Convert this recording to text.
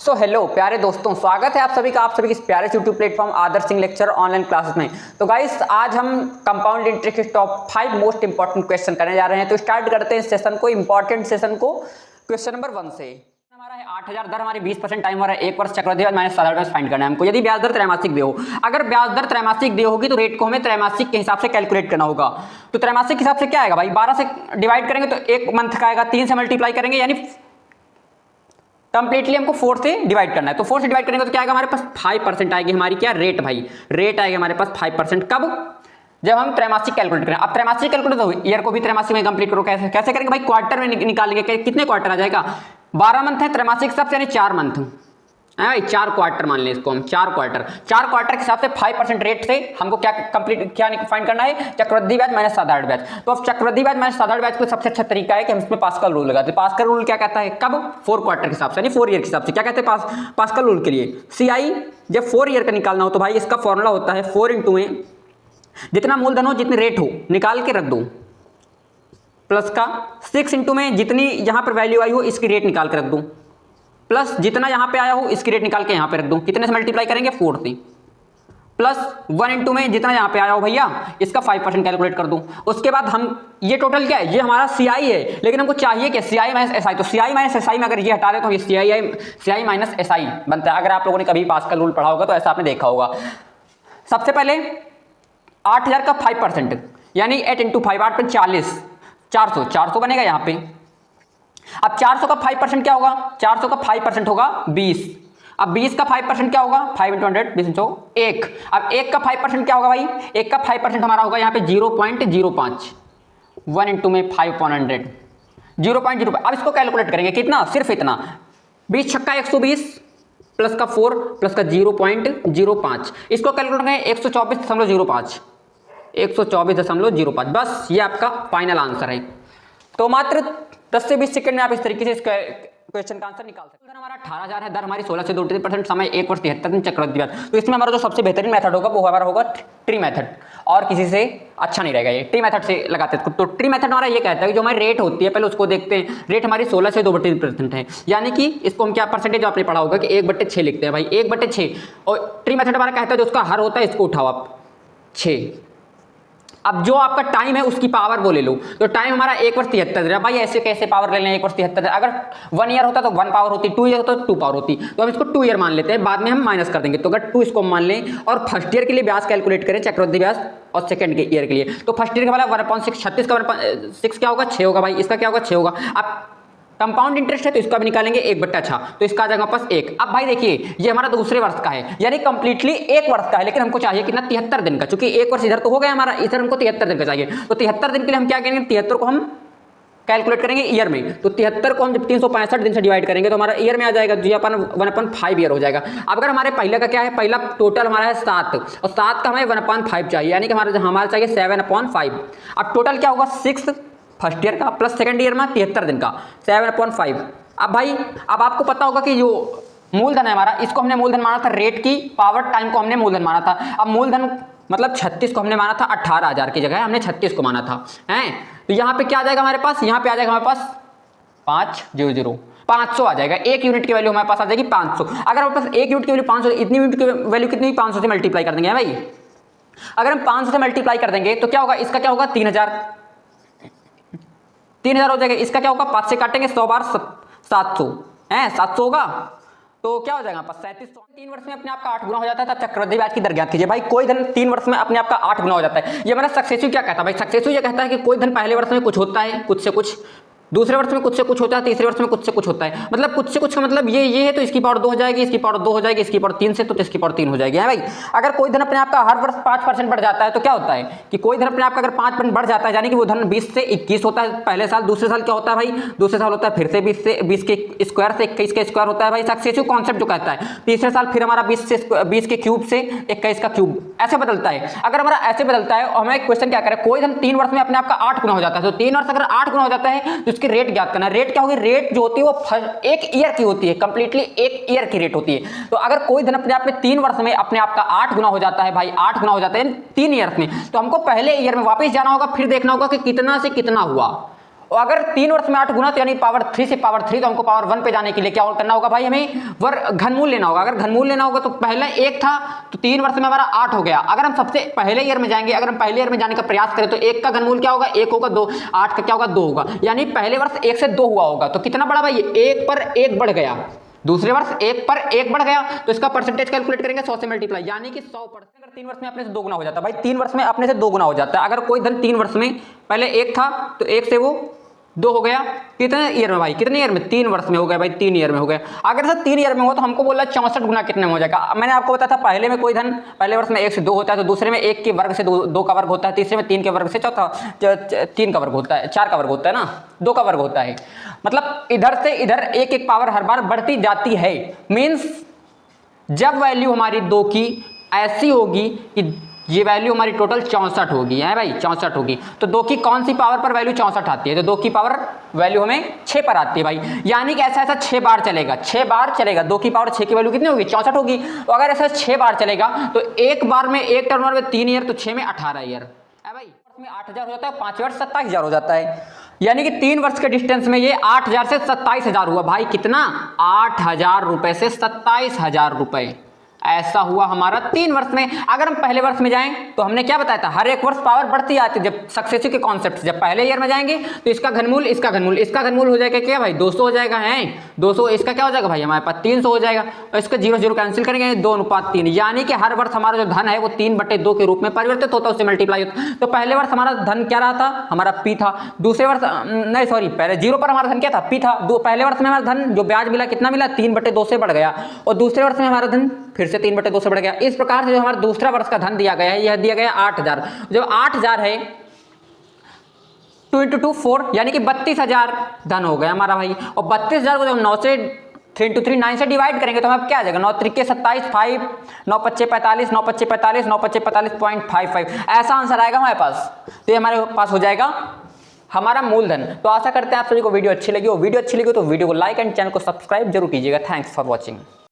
So hello प्यारे दोस्तों, स्वागत है आप सभी का आप सभी के इस प्यारे यूट्यूब प्लेटफॉर्म आदर्श सिंह लेक्चर ऑनलाइन क्लासेस में। तो गाइस, आज हम कंपाउंड इंटरेस्ट के टॉप 5 मोस्ट इंपॉर्टेंट क्वेश्चन करने जा रहे हैं। तो स्टार्ट करते हैं इस सेशन को, इंपॉर्टेंट सेशन को क्वेश्चन नंबर 1 से। हमारा है 8000 दर, हमारी 20% टाइम हो रहा है 1 वर्ष चक्रवृद्धि ब्याज माइनस साधारण ब्याज फाइंड करना है हमको। यदि ब्याज दर त्रैमासिक दी हो, अगर ब्याज दर त्रैमासिक दी होगी तो रेट को हमें त्रैमासिक के हिसाब से कैलकुलेट करना होगा। तो त्रैमासिक के हिसाब से क्या आएगा भाई, 12 से डिवाइड करेंगे तो एक मंथ का आएगा, 3 से मल्टीप्लाई करेंगे यानी कंप्लीटली हमको 4 से डिवाइड करना है। तो 4 से डिवाइड करेंगे तो क्या आएगा हमारे पास 5% आएगी हमारी क्या रेट भाई, रेट आएगी हमारे पास 5%। कब? जब हम त्रैमासिक कैलकुलेट करें। अब त्रैमासिक कैलकुलेट तो ईयर को भी त्रैमासिक में कंप्लीट करो। कैसे कैसे करेंगे भाई, क्वार्टर में निकालेंगे। कितने क्वार्टर आ जाएगा, 12 मंथ है त्रैमासिक हिसाब से यानी 4 मंथ है भाई, 4 क्वार्टर मान लें इसको हम, 4 क्वार्टर के हिसाब से 5% रेट से हमको क्या फाइंड करना है, चक्रवृद्धि ब्याज माइनस साधारण ब्याज। तो अब चक्रवृद्धि ब्याज माइनस साधारण ब्याज को सबसे अच्छा तरीका है कि हम इसमें पास्कल रूल लगाते हैं। पास्कल रूल क्या कहता है, कब? 4 क्वार्टर के हिसाब से यानी 4 ईयर के हिसाब से। क्या कहते हैं पास्कल रूल के लिए, सीआई जब 4 ईयर का निकालना हो तो भाई इसका फॉर्मूला होता है 4 इंटू में जितना मूलधन हो जितनी रेट हो निकाल के रख दो, प्लस का 6 इंटू में जितनी यहां पर वैल्यू आई हो इसकी रेट निकाल के रख दूं, प्लस जितना यहां पे आया हो इसकी रेट निकाल के यहां पे रख दूं। कितने से मल्टीप्लाई करेंगे, 4 से, प्लस 1 इंटू में जितना यहां पे आया हो भैया इसका 5% कैलकुलेट कर दूं। उसके बाद हम ये टोटल क्या है, ये हमारा सीआई है, लेकिन हमको चाहिए क्या, सीआई माइनस एसआई। तो सीआई माइनस एसआई में अगर ये हटा दे तो ये सीआई माइनस एसआई बनता है। अगर आप लोगों ने कभी पास्कल रूल पढ़ा होगा तो ऐसा आपने देखा होगा। सबसे पहले 8000 का 5% यानी 8 इंटू 5, 8 पे 40, 400 बनेगा यहाँ पे। अब 400 का 5% क्या होगा, 400 का 5% होगा 20। अब 20 का 5% क्या होगा, 5 इंटू 100, 20 इंटू 1। अब 1 का 5% क्या होगा भाई, 1 का 5% हमारा होगा यहाँ पे 0.05, 1 इंटू में 5/100, 0.05। अब इसको कैलकुलेट करेंगे कितना, सिर्फ इतना, 20 छक्का 120 प्लस का 4 प्लस का 0.05। इसको कैलकुलेट करेंगे 124.05, 124.05। बस ये आपका फाइनल आंसर है। तो मात्र 10 से 20 सेकंड में आप इस तरीके से इस क्वेश्चन का आंसर निकाल सकते हैं। हमारा 18,000 है, दर हमारी 16 से 2% समय 1 वर्ष 73 दिन चक्रवृद्धि ब्याज। तो इसमें हमारा जो सबसे बेहतरीन मेथड होगा वो हमारा होगा ट्री मेथड, और किसी से अच्छा नहीं रहेगा। ये ट्री मेथड से लगाते हैं। तो ट्री मेथड हमारा ये कहता है कि जो हमारी रेट होती है पहले उसको देखते हैं। रेट हमारी 16 से 2% है, यानी कि इसको हम क्या परसेंटेज आपने पढ़ा होगा कि 1/6 लिखते हैं भाई, 1/6। और ट्री मेथड हमारा कहता है जो उसका हर होता है इसको उठाओ आप 6। अब जो आपका टाइम है उसकी पावर वो ले लो। तो टाइम हमारा 1 वर्ष 73 है भाई, ऐसे कैसे पावर ले लें 1 वर्ष 73 है। अगर 1 ईयर होता तो 1 पावर होती, 2 ईयर होता तो 2 पावर होती। तो हम इसको 2 ईयर मान लेते हैं, बाद में हम माइनस कर देंगे। तो अगर 2 इसको मान लें और फर्स्ट ईयर के लिए ब्याज कैलकुलेट करें, चक्रवृद्धि ब्याज, और सेकंड के ईयर के लिए, तो फर्स्ट ईयर का वाला 1/6, 36 का 1/6 क्या होगा, 6 होगा भाई। इसका क्या होगा, 6 होगा। अब कंपाउंड इंटरेस्ट है तो इसका भी निकालेंगे 1/6, तो इसका आ जाएगा पास 1। अब भाई देखिए ये हमारा दूसरे वर्ष का है, यानी कंप्लीटली 1 वर्ष का है, लेकिन हमको चाहिए कितना, 73 दिन का। चूंकि 1 वर्ष इधर तो हो गया हमारा, इधर हमको 73 दिन का चाहिए। तो 73 दिन के लिए हम क्या करेंगे, 73 को हम कैलकुलेट करेंगे ईयर में। तो 73 को हम जब 365 दिन से डिवाइड करेंगे तो हमारा ईयर में आ जाएगा जो अपन 1/5 ईयर हो जाएगा। अब अगर हमारे पहले का क्या है, पहला टोटल हमारा है 7, और 7 का हमें 1/5 चाहिए, यानी कि हमारा चाहिए 7/5। अब टोटल क्या होगा, 6 फर्स्ट ईयर का प्लस सेकंड ईयर में 73 दिन का, 7/5। अब भाई अब आपको पता होगा कि जो मूलधन है हमारा, इसको हमने मूलधन माना था रेट की पावर, टाइम को हमने मूलधन माना था। अब मूलधन मतलब 36 को हमने माना था, 18,000 की जगह हमने 36 को माना था हैं। तो यहाँ पे क्या आ जाएगा हमारे पास, यहाँ पे आ जाएगा हमारे पास 500, 500 आ जाएगा। 1 यूनिट की वैल्यू हमारे पास आ जाएगी 500। अगर हमारे पास 1 यूनिट की वैल्यू 500, इतनी यूनिट की वैल्यू कितनी, 500 से मल्टीप्लाई कर देंगे भाई। अगर हम 500 से मल्टीप्लाई कर देंगे तो क्या होगा, इसका क्या होगा, 3000 हो जाएगा। इसका क्या होगा, 5 से काटेंगे 100 बार 700 है, 700 होगा। तो क्या हो जाएगा आपका 3700। 3 वर्ष में अपने आप का 8 गुना हो जाता है। तब चक्रवृद्धि ब्याज की दर ज्ञात कीजिए। भाई कोई धन 3 वर्ष में अपने आप का 8 गुना हो जाता है। ये हमारा सक्सेसिव क्या कहता है भाई, सक्सेसिव ये कहता है कि कोई धन पहले वर्ष में कुछ होता है, कुछ से कुछ, दूसरे वर्ष में कुछ से कुछ होता है, तीसरे वर्ष में कुछ से कुछ होता है। मतलब कुछ से कुछ का मतलब ये है, तो इसकी पावर 2 हो जाएगी, इसकी पावर 2 हो जाएगी, इसकी पावर 3 से तो इसकी पावर 3 हो जाएगी है भाई। अगर कोई धन अपने आप का हर वर्ष 5% बढ़ जाता है तो क्या होता है कि कोई धन अपने आप का अगर 5% बढ़ जाता है, यानी कि वो धन 20 से 21 होता है पहले साल। दूसरे साल क्या होता है भाई, दूसरे साल होता है फिर से 20 के स्क्वायर से 21 के स्क्वायर होता है भाई। सक्सेसिव कॉन्सेप्ट जो कहता है, तीसरे साल फिर हमारा 20 के क्यूब से 21 का क्यूब, ऐसे बदलता है। अगर हमारा ऐसे बदलता है और हमें क्वेश्चन क्या करें, कोई धन 3 वर्ष में अपने आप का 8 गुना हो जाता है। तो 3 वर्ष अगर 8 गुना हो जाता है तो इसकी रेट ज्ञात करना है। रेट क्या होगी, रेट जो होती है वो 1 ईयर की होती है, कंप्लीटली 1 ईयर की रेट होती है। तो अगर कोई धन अपने आप में 3 वर्ष में अपने आप का 8 गुना हो जाता है भाई, 8 गुना हो जाता है 3 ईयर में, तो हमको पहले ईयर में वापस जाना होगा, फिर देखना होगा कि कितना से कितना हुआ। और अगर 3 वर्ष में 8 गुना तो यानी पावर 3 से पावर 3, तो हमको पावर 1 पे जाने के लिए क्या करना होगा भाई, हमें घनमूल लेना होगा। अगर घनमूल लेना होगा तो पहले 1 था तो 3 वर्ष में हमारा 8 हो गया। अगर हम सबसे पहले ईयर में जाएंगे, अगर हम पहले ईयर में जाने का प्रयास करें तो 1 का घनमूल क्या होगा, 1 होगा, 2, 8 का क्या होगा, 2 होगा, यानी पहले वर्ष 1 से 2 हुआ होगा। तो कितना बढ़ा भाई, 1 पर 1 बढ़ गया। दूसरे वर्ष 1 पर 1 बढ़ गया तो इसका परसेंटेज कैलकुलेट करेंगे 100 से मल्टीप्लाई, यानी कि 100%। अगर 3 वर्ष में अपने से 2 गुना हो जाता है भाई, 3 वर्ष में अपने से 2 गुना हो जाता है। अगर कोई धन 3 वर्ष में पहले 1 था तो 1 से वो 2 हो गया। कितने ईयर में भाई, कितने ईयर में, 3 वर्ष में हो गया भाई, 3 ईयर में हो गया। अगर सर 3 ईयर में हो तो हमको बोला 64 गुना कितने में हो जाएगा। मैंने आपको बताया था पहले में कोई धन पहले वर्ष में 1 से 2 होता है, तो दूसरे में 1 के वर्ग से 2 का वर्ग होता है, तीसरे में 3 के वर्ग से, चौथा 3 का वर्ग होता है, 4 का वर्ग होता है ना, 2 का वर्ग होता है। मतलब इधर से इधर एक एक पावर हर बार बढ़ती जाती है। मीन्स जब वैल्यू हमारी 2 की ऐसी होगी कि ये वैल्यू हमारी टोटल 64 होगी, है भाई 64 होगी, तो 2 की कौन सी पावर पर वैल्यू 64 आती है, तो 2 की पावर वैल्यू हमें 6 पर आती है भाई। यानी कि ऐसा 6 बार चलेगा, 6 बार चलेगा। 2 की पावर 6 की वैल्यू कितनी होगी, 64 होगी। तो अगर ऐसा 6 बार चलेगा तो एक बार में, एक टर्न में 3 ईयर, तो 6 में 18 ईयर है भाई। में 8000 हो जाता है, 5 वर्ष 27000 हो जाता है। यानी कि 3 वर्ष के डिस्टेंस में ये 8000 से 27000 हुआ भाई। कितना, 8000 रुपए से 27000 रुपए, ऐसा हुआ हमारा 3 वर्ष में। अगर हम पहले वर्ष में जाएं तो हमने क्या बताया था, हर एक वर्ष पावर बढ़ती आती है। जब सक्सेसिव के कॉन्सेप्ट, जब पहले ईयर में जाएंगे तो इसका घनमूल, इसका घनमूल, इसका घनमूल हो जाएगा क्या भाई, 200 हो जाएगा, है 200। इसका क्या हो जाएगा भाई, हमारे पास 300 हो जाएगा, और इसका 0 0 कैंसिल करेंगे, 2:3। यानी कि हर वर्ष हमारा जो धन है वो 3/2 के रूप में परिवर्तित होता है, उससे मल्टीप्लाई होता है। तो पहले वर्ष हमारा धन क्या रहा था, हमारा पी था। दूसरे वर्ष नहीं, सॉरी, पहले 0 पर हमारा धन क्या था, पी था। पहले वर्ष में हमारा धन जो ब्याज मिला कितना मिला, 3/2 से बढ़ गया, और दूसरे वर्ष में हमारा धन फिर से 3/2 से बढ़ गया। इस प्रकार से जो हमारा दूसरा वर्ष का धन दिया गया है, यह दिया गया 8000। जब 8000 है 2 × 2 4, यानी कि 32000 धन हो गया हमारा भाई। और 32000 को जब 9 से 3 × 3 9 से डिवाइड करेंगे तो हमें क्या आ जाएगा, 9 × 3 = 27, 5 9 × 5 = 45, 9 × 5 = 45, 9 × 5 = 45.55, ऐसा आंसर आएगा हमारे पास। तो ये हमारे पास हो जाएगा हमारा मूलधन। तो आशा करते हैं आप सभी को वीडियो अच्छी लगी हो। वीडियो अच्छी लगी हो तो वीडियो को लाइक एंड चैनल को सब्सक्राइब जरूर कीजिएगा। Thanks for watching.